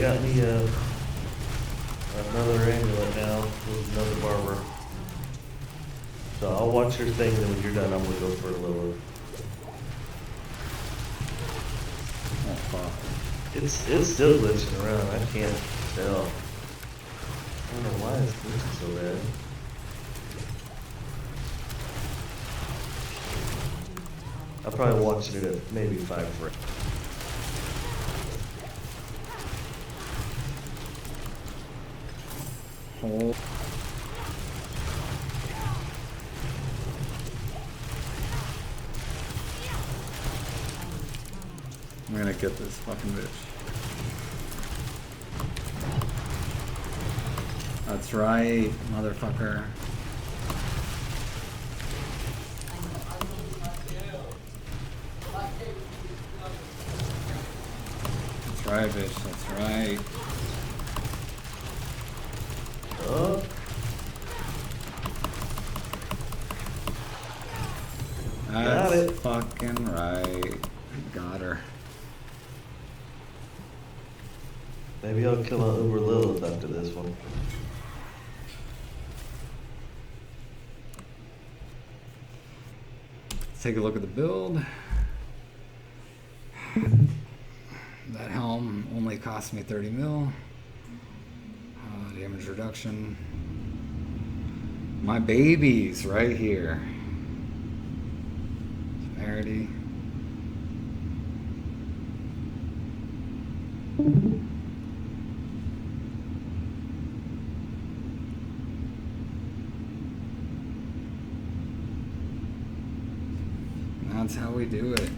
got me another amulet now with another barber. So I'll watch your thing, then when you're done, I'm gonna go for a Lilith. Oh fuck. It's still glitching around. I can't tell. I don't know why it's glitching so bad. I'll probably watch it at maybe 5 frames. Hold. I'm gonna get this fucking bitch. That's right, motherfucker. That's right, bitch. That's right. Oh. That's Got it. fucking right. Got her. Maybe I'll kill an Uber Lilith after this one. Let's take a look at the build. That helm only cost me 30 mil. Damage reduction. My babies right here. Severity. That's how we do it.